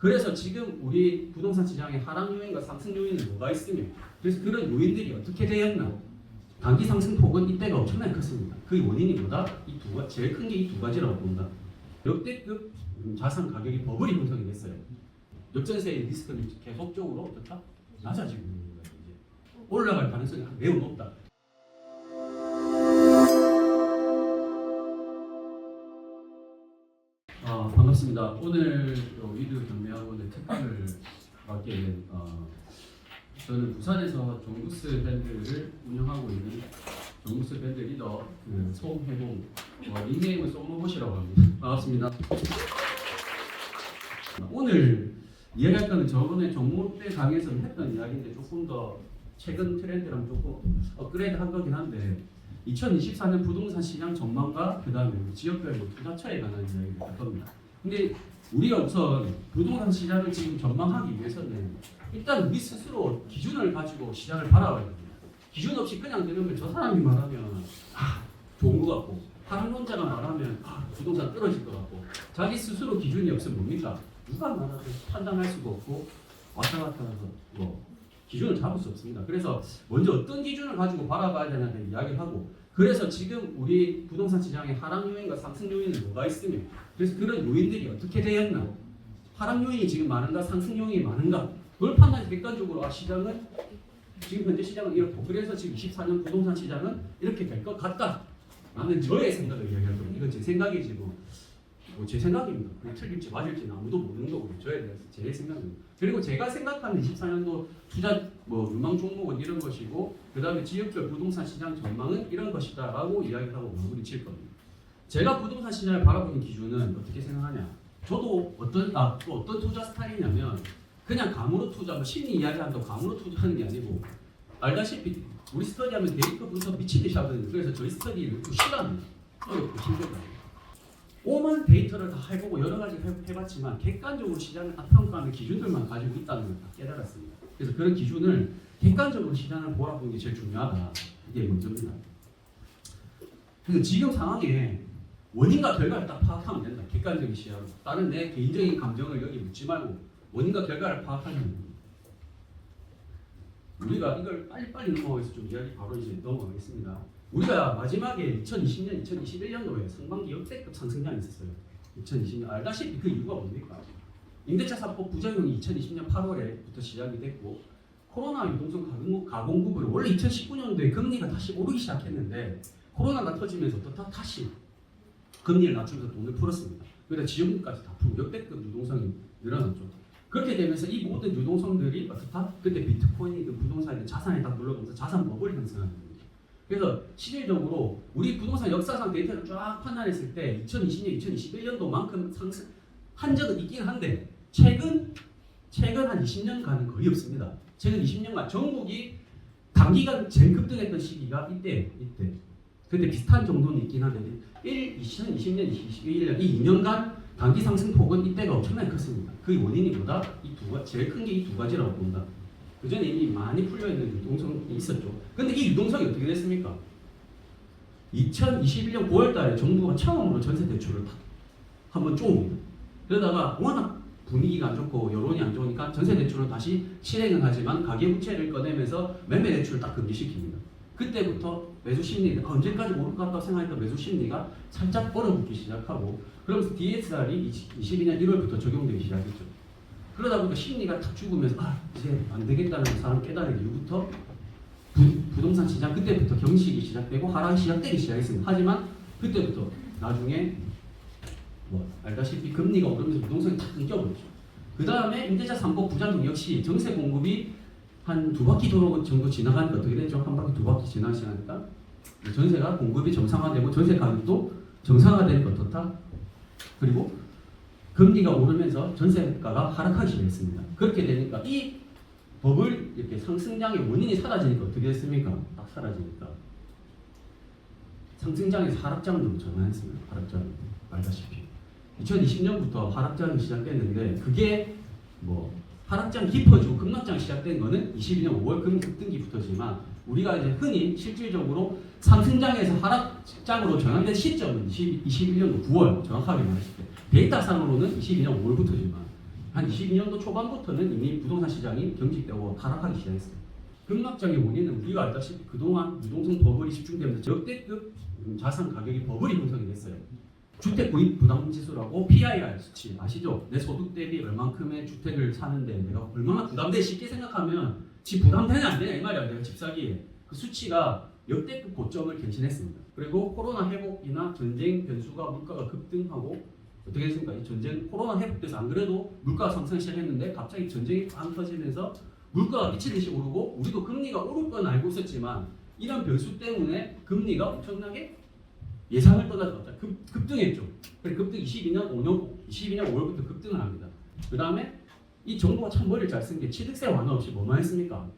그래서 지금 우리 부동산 시장의 하락 요인과 상승 요인은 뭐가 있으며, 그래서 그런 요인들이 어떻게 되었나? 단기 상승폭은 이때가 엄청나게 컸습니다. 그 원인이 뭐다? 제일 큰 게 이 두 가지라고 본다. 역대급 자산 가격이 버블이 형성이 됐어요. 역전세의 리스크는 계속적으로 어떻다? 낮아지고 있는 거예요. 이제 올라갈 가능성이 매우 높다. 반갑습니다. 오늘 위드 경매학원의 특강을 맡게 된 저는 부산에서 종구스 밴드를 운영하고 있는 종구스 밴드 리더 송혜봉, 닉네임은 쏘모봇이라고 합니다. 반갑습니다. 오늘 이야기할 거는 저번에 종목 때 강의에서 했던 이야기인데 조금 더 최근 트렌드랑 조금 업그레이드한 거긴 한데 2024년 부동산 시장 전망과 그 다음에 지역별 투자처에 관한 이야기를 할 겁니다. 근데 우리가 우선 부동산 시장을 지금 전망하기 위해서는 일단 우리 스스로 기준을 가지고 시장을 바라봐야 됩니다. 기준 없이 그냥 들으면 저 사람이 말하면 좋은 것 같고 파란론자가 말하면 부동산 떨어질 것 같고 자기 스스로 기준이 없으면 뭡니까? 누가 말하든 판단할 수가 없고 왔다 갔다 해서 기준을 잡을 수 없습니다. 그래서 먼저 어떤 기준을 가지고 바라봐야 되냐는 이야기를 하고, 그래서 지금 우리 부동산 시장의 하락 요인과 상승 요인은 뭐가 있으며, 그래서 그런 요인들이 어떻게 되었나? 하락 요인이 지금 많은가, 상승 요인이 많은가? 그걸 판단해서 객관적으로 시장은 지금 현재 시장은 이렇고, 그래서 지금 24년 부동산 시장은 이렇게 될 것 같다. 라는 저의 생각을 이야기할 겁니다. 이건 제 생각이지 제 생각입니다. 틀릴지 맞을지는 아무도 모르는 거고 저에 대해서 제 생각입니다. 그리고 제가 생각하는 24년도 투자 유망 종목은 이런 것이고, 그 다음에 지역별 부동산 시장 전망은 이런 것이다라고 이야기하고 마무리 칠 겁니다. 제가 부동산 시장을 바라보는 기준은 어떻게 생각하냐? 저도 어떤 투자 스타일이냐면 그냥 감으로 투자, 심리 이야기한다고 감으로 투자하는 게 아니고, 알다시피 우리 스터디하면 데이터 분석 미치듯이 하거든요. 그래서 저희 스터디를 또 싫어합니다. 어렵고 힘들다. 오만 데이터를 다 해보고 여러 가지 해봤지만 객관적으로 시장을 다 평가하는 기준들만 가지고 있다는 걸 다 깨달았습니다. 그래서 그런 기준을 객관적으로 시장을 바라보는 게 제일 중요하다. 이게 먼저입니다. 그래서 지금 상황에 원인과 결과를 딱 파악하면 된다. 객관적인 시야로. 다른 내 개인적인 감정을 여기 묻지 말고 원인과 결과를 파악하면 됩니다. 우리가 이걸 빨리빨리 넘어가서 좀 이야기 바로 이제 넘어가겠습니다. 우리가 마지막에 2020년, 2021년도에 상반기 역대급 상승장이 있었어요. 2020년 알다시피 그 이유가 뭡니까? 임대차 3법 부작용이 2020년 8월에부터 시작이 됐고, 코로나 유동성 가공급으로 원래 2019년도에 금리가 다시 오르기 시작했는데 코로나가 터지면서 또 다시 금리를 낮추면서 돈을 풀었습니다. 그래서 지원금까지 다 풀고 역대급 유동성이 늘어났죠. 그렇게 되면서 이 모든 유동성들이 어떻다? 그때 비트코인이든 부동산이든 자산에 딱 눌러가면서 자산 버블이 형성하는 겁니다. 그래서 실질적으로 우리 부동산 역사상 데이터를 쫙 판단했을 때 2020년, 2021년도만큼 상승한 적은 있긴 한데 최근 한 20년간은 거의 없습니다. 최근 20년간 전국이 단기간 제일 급등했던 시기가 이때. 근데 비슷한 정도는 있긴 한데 2020년, 2021년 이 2년간 단기 상승폭은 이때가 엄청나게 컸습니다. 그 원인이 뭐다? 제일 큰 게 이 두 가지라고 본다. 그 전에 이미 많이 풀려있는 유동성이 있었죠. 근데 이 유동성이 어떻게 됐습니까? 2021년 9월 달에 정부가 처음으로 전세 대출을 한번 쪼옵니다. 그러다가 워낙 분위기가 안 좋고 여론이 안 좋으니까 전세 대출을 다시 실행은 하지만 가계부채를 꺼내면서 매매 대출을 딱 금지시킵니다. 그때부터 매수 심리가 언제까지 오를 것 같다고 생각했던 매수 심리가 살짝 얼어붙기 시작하고, 그러면서 DSR이 22년 1월부터 적용되기 시작했죠. 그러다 보니까 심리가 탁 죽으면서 이제 안 되겠다는 사람 깨달은 이후부터 부동산 시장 그때부터 경직이 시작되고 하락이 시작되기 시작했습니다. 하지만 그때부터 나중에 알다시피 금리가 오르면서 부동산이 탁 끊겨버렸죠. 그 다음에 임대차 3법 부작용 역시 전세 공급이 한 2바퀴 도로 정도 지나가니까 어떻게 되죠? 한 바퀴 2바퀴 지나시니까 전세가 공급이 정상화되고 전세 가격도 정상화되니까 어떻다? 그리고 금리가 오르면서 전세가가 하락하기 시작했습니다. 그렇게 되니까 이 버블 이렇게 상승장의 원인이 사라지니까 어떻게 됐습니까? 딱 사라지니까 상승장에서 하락장으로 전환했습니다. 하락장 알다시피 2020년부터 하락장이 시작됐는데 그게 하락장이 깊어지고 급락장이 시작된 거는 22년 5월 급등기부터지만 우리가 이제 흔히 실질적으로 상승장에서 하락장으로 전환된 시점은 21년도 9월 정확하게 말했을 때 데이터상으로는 22년 5월부터지만 한 22년도 초반부터는 이미 부동산 시장이 경직되고 타락하기 시작했어요. 급락장의 원인은 우리가 알다시피 그동안 유동성 버블이 집중되면서 역대급 자산 가격이 버블이 형성이 됐어요. 주택 구입 부담 지수라고 PIR 수치 아시죠? 내 소득 대비 얼만큼의 주택을 사는데 내가 얼마나 부담돼 쉽게 생각하면 집 부담되냐 안 되냐 이 말이야. 내가 집 사기에 그 수치가 역대급 고점을 경신했습니다. 그리고 코로나 회복이나 전쟁 변수가 물가가 급등하고 어떻게 됐습니까? 이 전쟁 코로나 회복돼서 안 그래도 물가가 상승 시작했는데 갑자기 전쟁이 빵 터지면서 물가가 미친 듯이 오르고 우리도 금리가 오를 건 알고 있었지만 이런 변수 때문에 금리가 엄청나게 예상을 떠나서 급등했죠. 그래서 급등 22년 5월부터 급등을 합니다. 그 다음에 이 정부가 참 머리를 잘 쓴 게 취득세 완화 없이 뭐만 했습니까?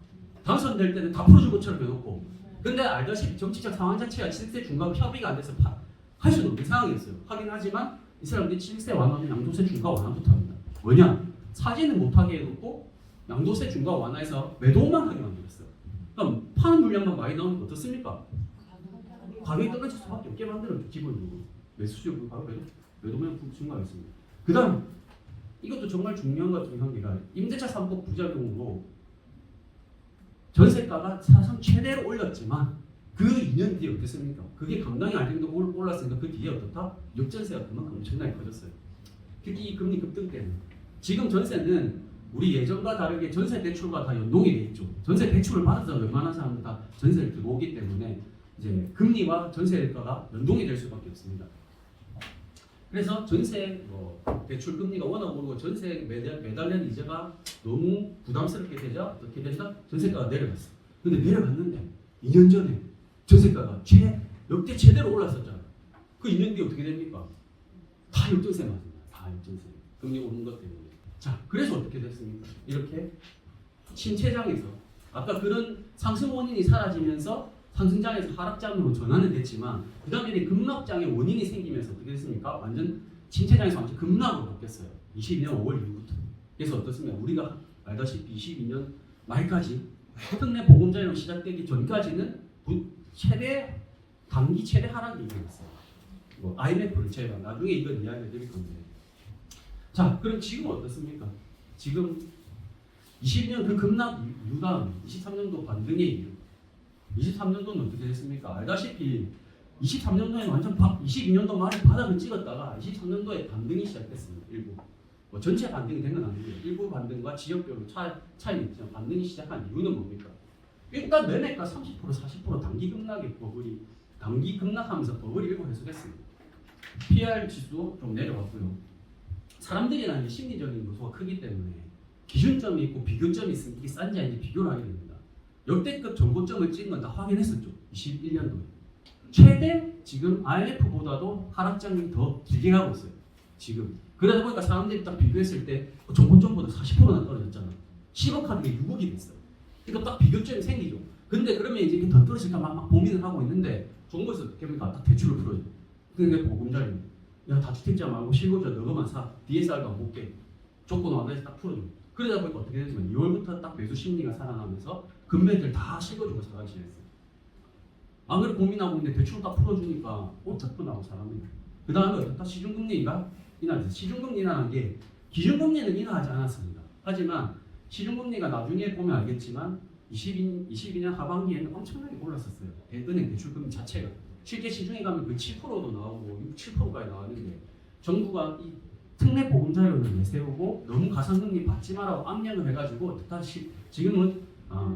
당선될 때는 다 풀어줄 것처럼 해놓고 근데 알다시피 정치적 상황 자체가 취득세 중과 협의가 안 돼서 할 수는 없는 상황이었어요. 하긴 하지만 이 사람들이 취득세 완화는 양도세 중과 완화부터 합니다. 뭐냐? 사지는 못하게 해놓고 양도세 중과 완화해서 매도만 하게 만들었어요. 그럼 파는 물량만 많이 나오면 어떻습니까? 가격이 떨어질 수밖에 없게 만들었죠. 기본적으로 매수적으로 바로 매도면 증가했습니다. 그 다음 이것도 정말 중요한 것 중에 한 개가 임대차 3법 부작용으로 전세가가 사상 최대로 올렸지만 그 2년 뒤에 어땠습니까? 그게 감당이 안 되는 거 올랐으니까 그 뒤에 어떻다? 역전세가 그만큼 엄청나게 커졌어요. 특히 이 금리 급등 때문에 지금 전세는 우리 예전과 다르게 전세 대출과 다 연동이 돼 있죠. 전세 대출을 받아서 웬만한 사람들 다 전세를 들어오기 때문에 이제 금리와 전세가가 연동이 될 수밖에 없습니다. 그래서 전세 대출 금리가 워낙 오르고 전세 매달리는 이자가 너무 부담스럽게 되자 어떻게 된다? 전세가가 내려갔어. 근데 내려갔는데 2년 전에 전세가가 역대 최대로 올랐었잖아. 그 2년 뒤에 어떻게 됩니까? 다 역전세 맞습니다. 다 역전세. 금리 오른 것 때문에. 자, 그래서 어떻게 됐습니까? 이렇게 침체장에서 아까 그런 상승 원인이 사라지면서 상승장에서 하락장으로 전환은 됐지만 그 다음에 급락장의 원인이 생기면서 어떻게 됐습니까? 완전 침체장에서 완전 급락으로 바뀌었어요. 22년 5월 이후부터. 그래서 어떻습니까? 우리가 알다시피 22년 말까지 특례 보금자리로 시작되기 전까지는 단기 최대 하락이 일어났어요. IMF를 제외한 나중에 이건 이야기를 드릴 건데. 자, 그럼 지금 어떻습니까? 지금 22년 그 급락 이유가 23년도 반등의 이유. 23년도는 어떻게 됐습니까? 알다시피 23년도에는 완전 22년도 말에 바닥을 찍었다가 23년도에 반등이 시작됐습니다. 일부. 전체 반등이 된 건 아니고요. 일부 반등과 지역별로 차이는 있지만 반등이 시작한 이유는 뭡니까? 일단 매매가 30% 40% 단기 급락하면서 버블이 일부 해소됐습니다. PR 지수도 좀 내려왔고요. 사람들이라는 게 심리적인 요소가 크기 때문에 기준점이 있고 비교점이 있으면 이게 싼지 아닌지 비교를 하게 됩니다. 역대급 정고점을 찍은 건 다 확인했었죠. 21년도에. 최대 지금 IMF보다도 하락장이 더 길게 가고 있어요. 지금. 그러다 보니까 사람들이 딱 비교했을 때 정고점보다 40%나 떨어졌잖아. 10억 하는 게 6억이 됐어. 그러니까 딱 비교점이 생기죠. 근데 그러면 이제 이게 더 떨어질까 막 고민을 하고 있는데 정부에서 어떻게 합니까? 딱 대출을 풀어줘. 그게 보금자리. 야, 다주택자 말고 실거주자 너가만 사. DSR도 못 깨. 조건 완화해서 딱 풀어줘. 그러다 보니까 어떻게 되냐면 2월부터 딱 매수 심리가 살아나면서 금매들 다 실거주고 사가기 시작했어요. 안 그래 고민하고 있는데 대출 딱 풀어주니까 어떡하나고 사람이. 그 다음에 어떻다? 시중금리가 인하됐어요. 시중금리 인하한 게 기준금리는 인하하지 않았습니다. 하지만 시중금리가 나중에 보면 알겠지만 22년 하반기에는 엄청나게 올랐었어요. 은행 대출금리 자체가. 실제 시중에 가면 그 7%도 나오고 6, 7%까지 나왔는데 정부가 이 특례 보금자리를 내세우고 너무 가산금리 받지 마라고 압력을 해가지고 다시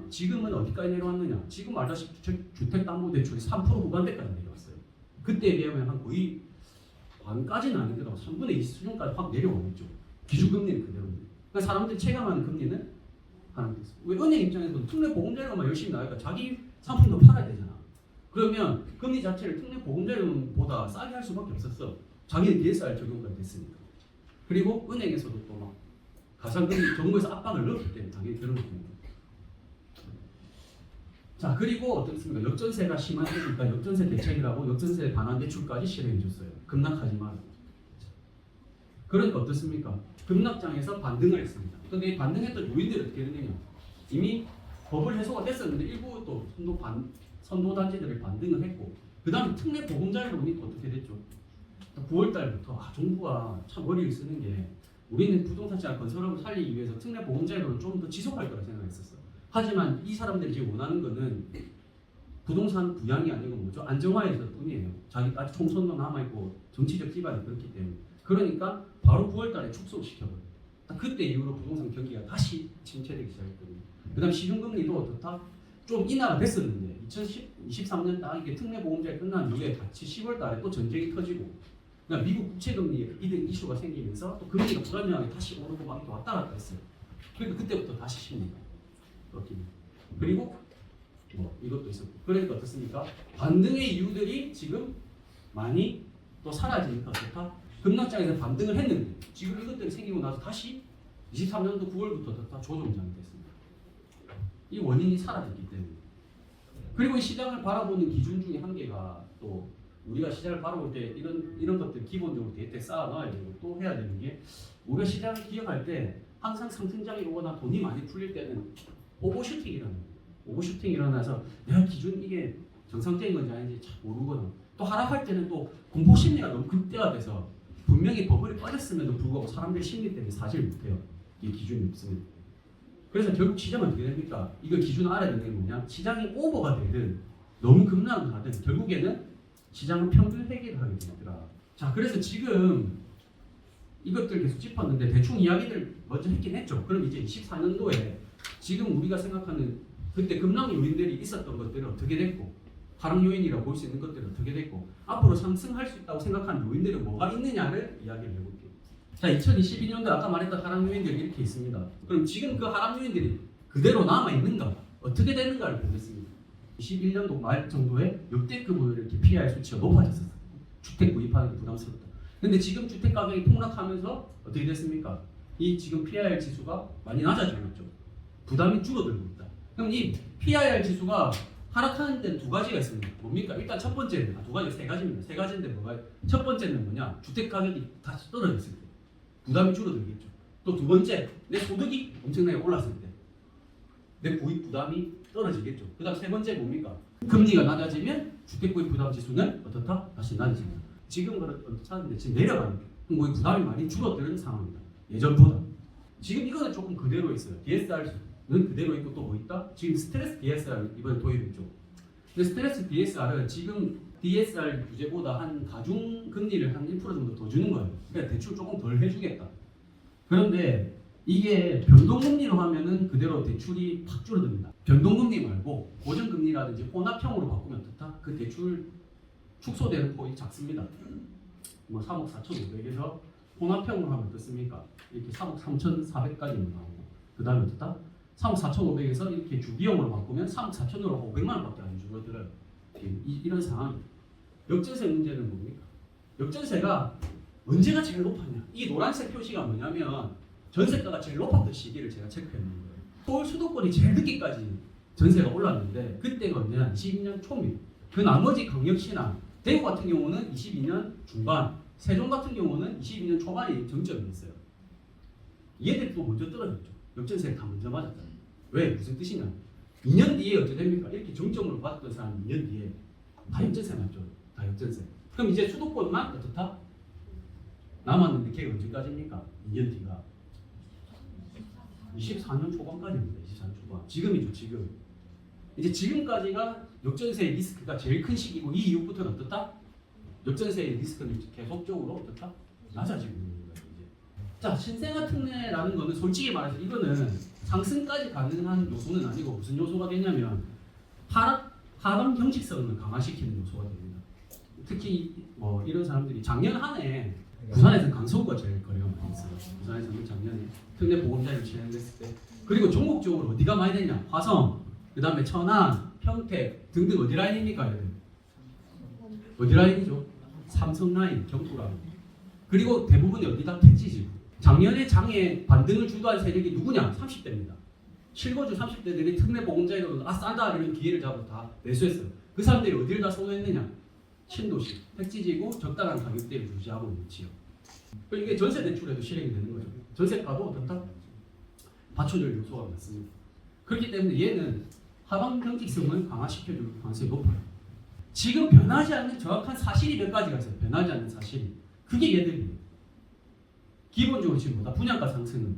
지금은 어디까지 내려왔느냐? 지금 알다시피 주택담보대출이 3% 후반대까지 내려왔어요. 그때에 비하면 한 거의 반까지는 아니더라도 3분의 2 수준까지 확 내려오겠죠. 기준금리는 그대로입니다. 그러니까 사람들이 체감하는 금리는 하는 거죠. 왜 은행 입장에서는 특례 보금자리로만 열심히 나가니까 자기 상품도 팔아야 되잖아. 그러면 금리 자체를 특례 보금자리보다 싸게 할 수밖에 없었어. 자기는 DSR 적용까지 됐으니까. 그리고 은행에서도 또 막 가산금리 정부에서 압박을 넣었기 때문에 당연히 그런 겁니다. 자, 그리고 어떻습니까? 역전세가 심하니까 역전세 대책이라고 역전세 반환 대출까지 실행해 줬어요. 급락하지 마라. 그러니까 어떻습니까? 급락장에서 반등을 했습니다. 그런데 이 반등했던 요인들이 어떻게 되느냐? 이미 버블 해소가 됐었는데 일부 또 선도 단지들이 반등을 했고 그 다음에 특례 보금자리로 보니까 어떻게 됐죠? 9월 달부터 정부가 참 머리를 쓰는 게 우리는 부동산 시장 건설업을 살리기 위해서 특례 보험제도를 좀 더 지속할 거라 생각했었어. 하지만 이 사람들이 지금 원하는 거는 부동산 부양이 아니고 뭐죠? 안정화에서 뿐이에요. 자기 아직 총선도 남아있고 정치적 기반이 그렇기 때문에. 그러니까 바로 9월달에 축소시켜버려요. 딱 그때 이후로 부동산 경기가 다시 침체되기 시작했거든요. 그 다음 시중금리도 어떻다? 좀 인하가 됐었는데 2023년 딱 이게 특례보험제가 끝난 이후에 같이 10월달에 또 전쟁이 터지고 그러니까 미국 국채금리에 이득 이슈가 생기면서 또 금리가 불안정하게 다시 오르고 막 왔다 갔다 했어요. 그러니까 그때부터 다시 심리가 꺾이는. 그리고 뭐 이것도 있었고. 그러니까 어떻습니까? 반등의 이유들이 지금 많이 또 사라지니까 어떻다? 급락장에서 반등을 했는데 지금 이것들이 생기고 나서 다시 23년도 9월부터 어떻다? 조정장이 됐습니다. 이 원인이 사라졌기 때문에. 그리고 이 시장을 바라보는 기준 중에 한 개가 또 우리가 시장을 바라볼 때 이런 것들 기본적으로 데이터에 쌓아놔야 되고 또 해야 되는 게 우리가 시장을 기억할 때 항상 상승장이 오거나 돈이 많이 풀릴 때는 오버슈팅이라는 거예요. 오버슈팅이 일어나서 내가 기준 이게 정상적인 건지 아닌지 잘 모르거나 또 하락할 때는 또 공포 심리가 너무 극대화돼서 분명히 버블이 빠졌음에도 불구하고 사람들이 심리 때문에 사질 못해요. 이 기준이 없으면. 그래서 결국 시장은 어떻게 됩니까? 이거 기준을 알아야 되는 게 뭐냐? 시장이 오버가 되든 너무 급락을 하든 결국에는 시장은 평균 회귀를 하게 되더라. 자, 그래서 지금 이것들 계속 짚었는데 대충 이야기들 먼저 했긴 했죠. 그럼 이제 24년도에 지금 우리가 생각하는 그때 급락 요인들이 있었던 것들은 어떻게 됐고 하락 요인이라고 볼 수 있는 것들은 어떻게 됐고 앞으로 상승할 수 있다고 생각하는 요인들이 뭐가 있느냐를 이야기를 해볼게요. 자, 2022년도 아까 말했던 하락 요인들이 이렇게 있습니다. 그럼 지금 그 하락 요인들이 그대로 남아있는가? 어떻게 되는가를 보겠습니다. 21년도 말 정도에 역대급으로 이렇게 PIR 수치가 높아졌었어요. 주택 구입하는 게 부담스럽다. 근데 지금 주택 가격이 폭락하면서 어떻게 됐습니까? 이 지금 PIR 지수가 많이 낮아지고 있죠. 부담이 줄어들고 있다. 그럼 이 PIR 지수가 하락하는 데는 두 가지가 있습니다. 뭡니까? 일단 첫 번째는 두 가지, 세 가지입니다. 세 가지인데 뭐가? 첫 번째는 뭐냐? 주택 가격이 다시 떨어졌을 때 부담이 줄어들겠죠. 또 두 번째, 내 소득이 엄청나게 올랐을 때 내 구입 부담이 떨어지겠죠. 그다음 세 번째 뭡니까? 금리가 낮아지면 주택 구입 부담 지수는 어떻다? 다시 낮아집니다. 지금 그렇다는데 지금 내려가는 그럼 거의 부담이 많이 줄어드는 상황입니다. 예전보다. 지금 이거는 조금 그대로 있어요. DSR는 그대로 있고 또 뭐 있다? 지금 스트레스 DSR 이번에 도입했죠. 근데 스트레스 DSR은 지금 DSR 규제보다 한 가중 금리를 한 1% 정도 더 주는 거예요. 그러니까 대출 조금 덜 해주겠다. 그런데 이게 변동금리로 하면은 그대로 대출이 팍 줄어듭니다. 변동금리 말고 고정금리라든지 혼합형으로 바꾸면 어떻다? 그 대출 축소되는 폭이 작습니다. 뭐 3억 4,500에서 혼합형으로 하면 어떻습니까? 이렇게 3억 3,400까지 나오고 그 다음에 어떻다? 3억 4,500에서 이렇게 주기형으로 바꾸면 3억 4,000으로 500만 원밖에 안 줄어들어요. 이런 상황. 역전세 문제는 뭡니까? 역전세가 언제가 제일 높았냐? 이 노란색 표시가 뭐냐면 전세가가 제일 높았던 시기를 제가 체크했는 거예요. 서울 수도권이 제일 늦게까지 전세가 올랐는데 그때가 언제냐? 22년 초입니다. 그 나머지 광역시나 대구 같은 경우는 22년 중반, 세종 같은 경우는 22년 초반이 정점이었어요. 얘들이 또 먼저 떨어졌죠. 역전세를 다 먼저 맞았잖아요. 왜? 무슨 뜻이냐? 2년 뒤에 어떻게 됩니까? 이렇게 정점으로 봤던 사람이 2년 뒤에 다 역전세 맞죠. 다 역전세. 그럼 이제 수도권만 어떻다? 남았는데 걔가 언제까지입니까? 2년 뒤가 24년 초반까지입니다. 24년 초반. 지금이죠. 지금. 이제 지금까지가 역전세의 리스크가 제일 큰 시기고 이 이후부터는 어떻다? 역전세의 리스크는 계속적으로 어떻다? 낮아지고 있는 거예요. 이제. 자, 신생아 특례라는 거는 솔직히 말해서 이거는 상승까지 가능한 요소는 아니고 무슨 요소가 되냐면 하방 경직성을 강화시키는 요소가 됩니다. 특히 뭐 이런 사람들이 작년 한 해 부산에서는 강서구가 제일 거래가 많이 있어요. 부산에서는 작년에 특례 보험자를 진행했을 때 그리고 전국적으로 어디가 많이 되냐? 화성, 그 다음에 천안, 평택 등등 어디 라인입니까? 여러분? 어디 라인이죠? 삼성 라인, 경부 라인. 그리고 대부분이 어디다? 택지지구. 작년에 장에 반등을 주도한 세력이 누구냐? 30대입니다. 실거주 30대들이 특례 보험자에도 싸다 이런 기회를 잡아서 다 매수했어요. 그 사람들이 어디를 다 선호했느냐? 신도시, 택지지구, 적당한 가격대를 유지하고 있는 지역. 이게 전세 대출에도 실행이 되는 거죠. 전세가도 어떻다? 받쳐줄 요소가 많습니다. 그렇기 때문에 얘는 하방 경직성을 강화시켜줄 가능성이 높아요. 지금 변하지 않는 정확한 사실이 몇 가지가 있어요. 변하지 않는 사실이. 그게 얘들이에요. 기본적으로 지금 뭐다? 분양가 상승은.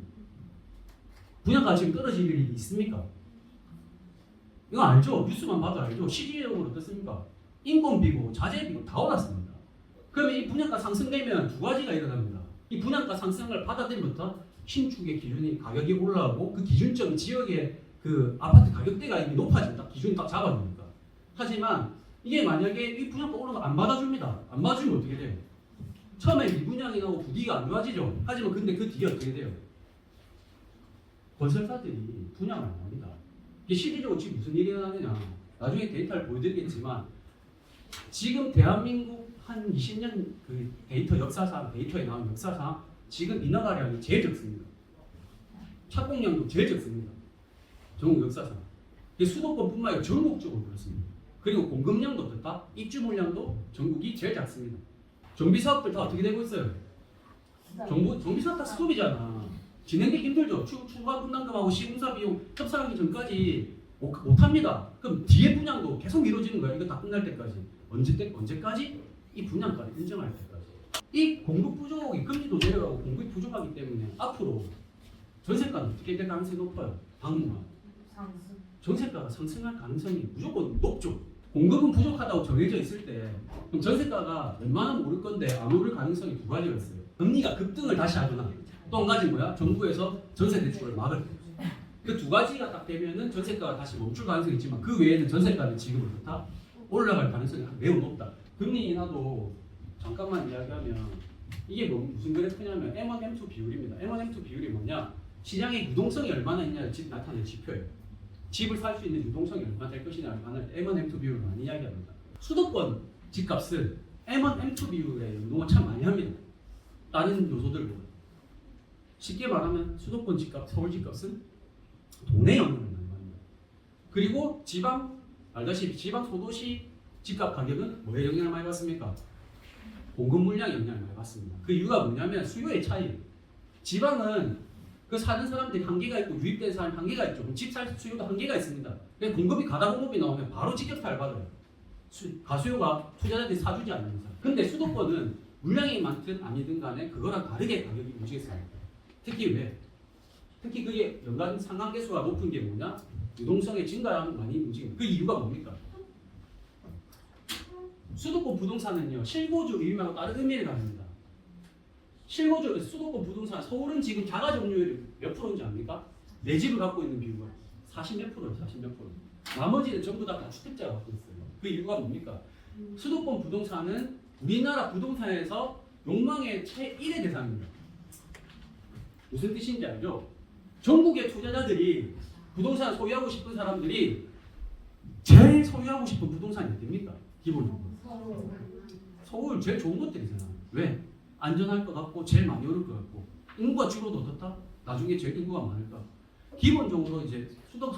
분양가 지금 떨어질 일이 있습니까? 이거 알죠? 뉴스만 봐도 알죠? 실질적으로 어떻습니까? 인건비고 자재비고 다 올랐습니다. 그러면 이 분양가 상승되면 두 가지가 일어납니다. 이 분양가 상승을 받아들이면부터 신축의 기준이 가격이 올라가고 그 기준점 지역의 그 아파트 가격대가 이미 높아진다. 기준이 딱 잡아주니까. 하지만 이게 만약에 이 분양가 올라가 안 받아줍니다. 안 받아주면 어떻게 돼요? 처음에 미분양이 나고 부디가 안 좋아지죠. 하지만 근데 그 뒤에 어떻게 돼요? 건설사들이 분양을 안 합니다. 이게 실질적으로 지금 무슨 일이 일어나느냐. 나중에 데이터를 보여드리겠지만 지금 대한민국 한 20년 그 데이터 역사상 데이터에 나온 역사상 지금 인허가량이 제일 적습니다. 착공량도 제일 적습니다. 전국 역사상. 수도권뿐만 아니라 전국적으로 그렇습니다. 그리고 공급량도 어떻다? 입주 물량도 전국이 제일 작습니다. 정비 사업들 다 어떻게 되고 있어요? 정비 사업 다 스톱이잖아. 진행되기 힘들죠. 추가 분담금하고 시공사 비용 협상하기 전까지 못합니다. 그럼 뒤에 분양도 계속 미뤄지는 거야. 이거 다 끝날 때까지. 언제까지? 이 분양가를 인정할 때까지. 이 공급 부족이 금리도 내려가고 공급이 부족하기 때문에 앞으로 전세가는 어떻게 될 가능성이 높아요? 방문만. 전세가가 상승할 가능성이 무조건 높죠. 공급은 부족하다고 정해져 있을 때 그럼 전세가가 웬만하면 오를 건데 안 오를 가능성이 두 가지가 있어요. 금리가 급등을 다시 하거나 또 한 가지 뭐야? 정부에서 전세 대출을 막을 때. 그 두 가지가 딱 되면은 전세가가 다시 멈출 가능성이 있지만 그 외에는 전세가는 지금 어떻다? 올라갈 가능성이 매우 높다. 금리 인하도 잠깐만 이야기하면 이게 무슨 그래프냐면 M1, M2 비율입니다. M1, M2 비율이 뭐냐? 시장의 유동성이 얼마나 있냐를 나타내는 지표예요. 집을 살 수 있는 유동성이 얼마나 될 것이냐를 M1, M2 비율을 많이 이야기합니다. 수도권 집값은 M1, M2 비율에 운동을 참 많이 합니다. 다른 요소들보다. 쉽게 말하면 수도권 집값, 서울 집값은 돈의 영향을 많이 받는다. 그리고 알다시피 지방 소도시 집값 가격은 뭐에 영향을 많이 받습니까? 공급 물량 영향을 많이 받습니다. 그 이유가 뭐냐면 수요의 차이. 지방은 그 사는 사람들이 한계가 있고 유입된 사람이 한계가 있죠. 집 살 수요도 한계가 있습니다. 공급이 가다 공급이 나오면 바로 직격타를 받아요. 가수요가 투자자들이 사주지 않는 이상. 근데 수도권은 물량이 많든 아니든 간에 그거랑 다르게 가격이 움직였습니다. 특히 그게 연간 상한계수가 높은 게 뭐냐? 유동성의 증가랑 많이 움직입니다. 그 이유가 뭡니까? 수도권 부동산은요 실거주 의미하고 다른 의미를 가집니다. 실거주 수도권 부동산 서울은 지금 자가 점유율이 몇 프로인지 압니까? 내 집을 갖고 있는 비율가 40몇 프로예요. 40몇 프로. 나머지는 전부 다 다주택자가 갖고 있어요. 그 이유가 뭡니까? 수도권 부동산은 우리나라 부동산에서 욕망의 제1의 대상입니다. 무슨 뜻인지 알죠? 전국의 투자자들이 부동산 소유하고 싶은 사람들이 제일 소유하고 싶은 부동산이 어딥니까? 기본적으로. 서울 제일 좋은 것들이잖아. 왜? 안전할 것 같고 제일 많이 오를 것 같고 인구가 줄어도 어떻다? 나중에 제일 인구가 많을까? 기본적으로 이제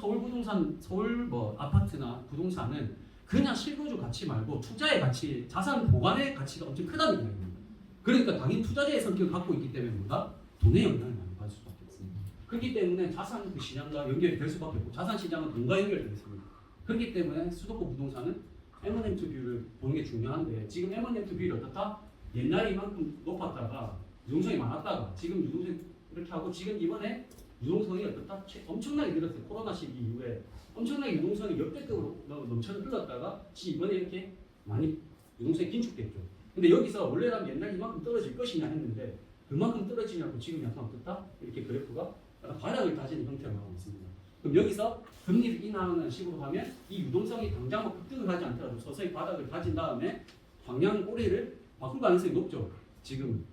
서울 부동산, 서울 뭐 아파트나 부동산은 그냥 실거주 가치 말고 투자의 가치, 자산 보관의 가치가 엄청 크다는 이야기입니다. 그러니까 당연히 투자자의 성격을 갖고 있기 때문에 뭐다? 돈의 영향을 많이 받을 수밖에 없습니다. 그렇기 때문에 자산 그 시장과 연결이 될 수밖에 없고 자산 시장은 돈과 연결되어 있습니다. 그렇기 때문에 수도권 부동산은 M1, M2 비율을 보는 게 중요한데 지금 M1, M2 비율이 어떻다? 옛날에 이만큼 높았다가 유동성이 많았다가 지금 유동성이 이렇게 하고 지금 이번에 유동성이 어떻다? 엄청나게 늘었어요. 코로나 시기 이후에 엄청나게 유동성이 역대급으로 넘쳐 흘렀다가 이번에 이렇게 많이 유동성이 긴축됐죠. 근데 여기서 원래라면 옛날 이만큼 떨어질 것이냐 했는데 그만큼 떨어지냐고 지금 약간 어떻다? 이렇게 그래프가 바닥을 다지는 형태로 나오고 있습니다. 그럼 여기서 금리를 인하하는 식으로 하면 이 유동성이 당장 뭐 급등을 하지 않더라도 서서히 바닥을 다진 다음에 방향 꼬리를 바꿀 가능성이 높죠. 지금